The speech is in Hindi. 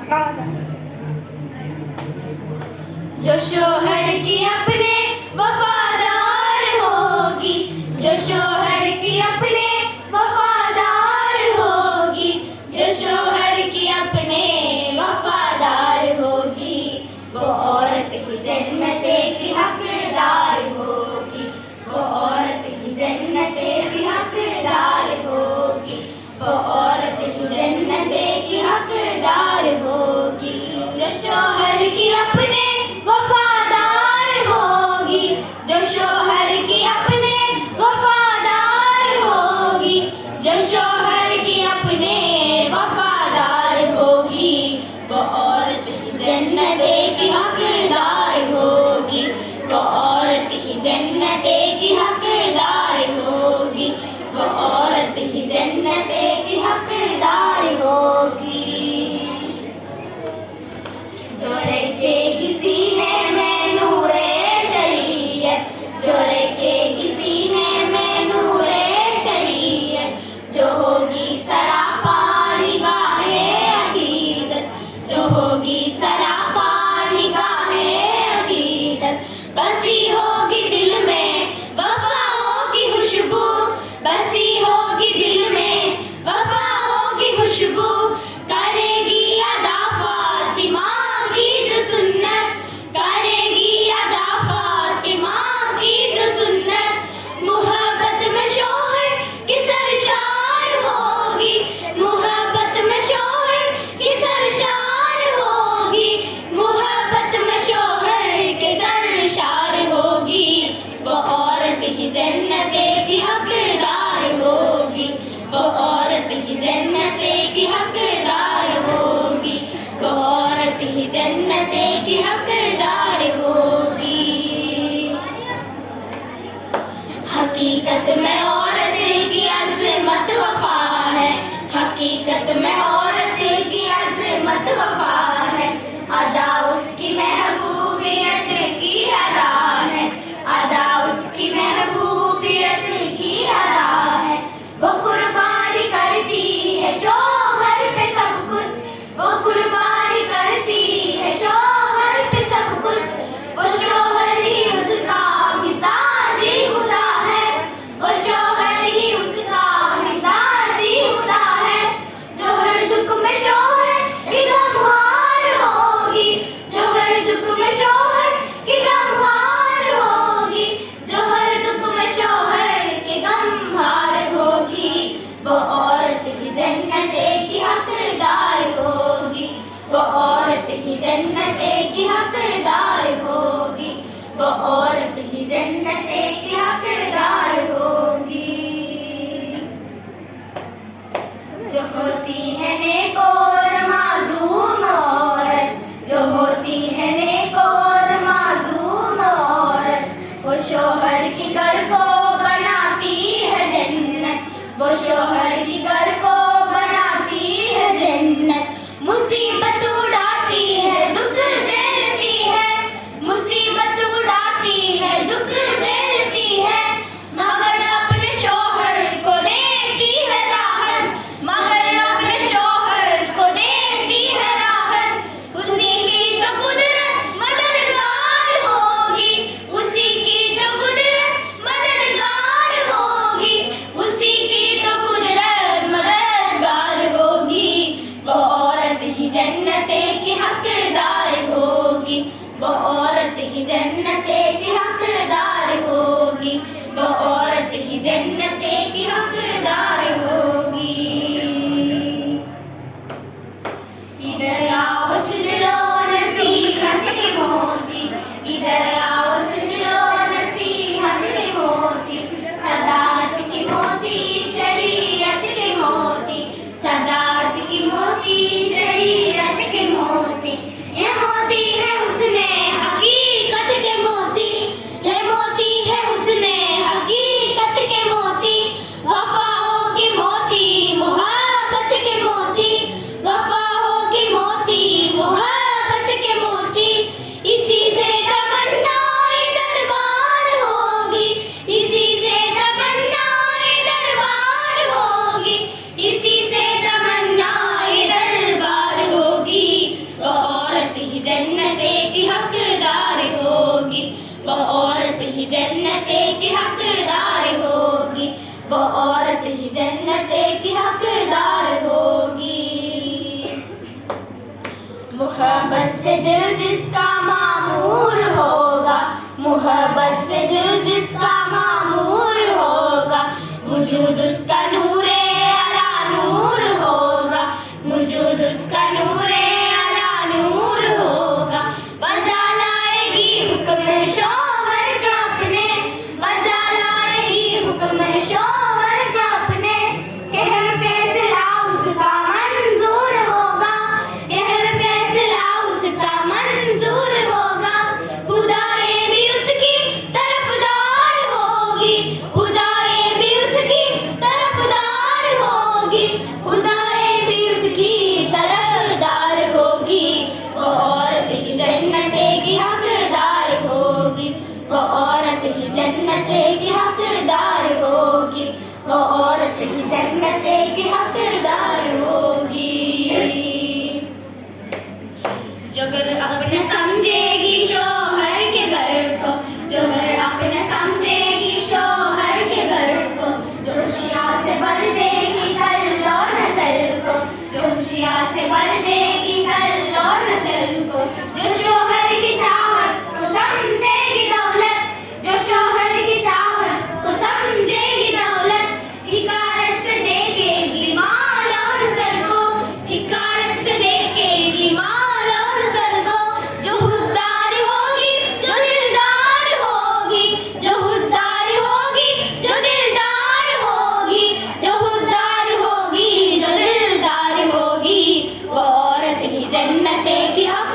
जो शोहर की अपने वफादार होगी, जो शोहर की अपने वफादार होगी, जो शोहर की अपने वफादार होगी, वो औरत ही जन्नते की हकदार होगी, वो औरत ही जन्नते की हकदार होगी, वो औरत ही जन्नते की हकदार होगी। जो शोहर की अपने वफादार होगी, जो शोहर की अपने वफादार होगी, जो शोहर की अपने वफादार होगी, वो औरत ही जन्नते की हकदार होगी, वो औरत ही जन्नते की हकदार होगी, वो औरत ही जन्नते की हकदार होगी। जो रखेगी सीने में नूरे शरीयत, जो रखेगी सीने में नूरे शरीयत, जो होगी सरापा निगाहे अकीदत, जो होगी सरापा निगाहे अकीदत, बसी होगी दिल में वफाओं की खुशबू, बसी होगी दिल में वफाओं की खुशबू, करेगी अदा फातिमा की जो सुन्नत, करेगी अदा फातिमा की जो सुन्नत, मुहब्बत में शोहर की सरशार होगी, मुहब्बत में शोहर की सरशार होगी, मुहब्बत में शोहर के सरशार होगी। वह औरत ही जन्नते की हकदार होगी, वह औरत ही जन्नते की हकदार होगी। मोहब्बत से दिल जिसका मामूर होगा, मोहब्बत से दिल जिसका मामूर होगा, वजूद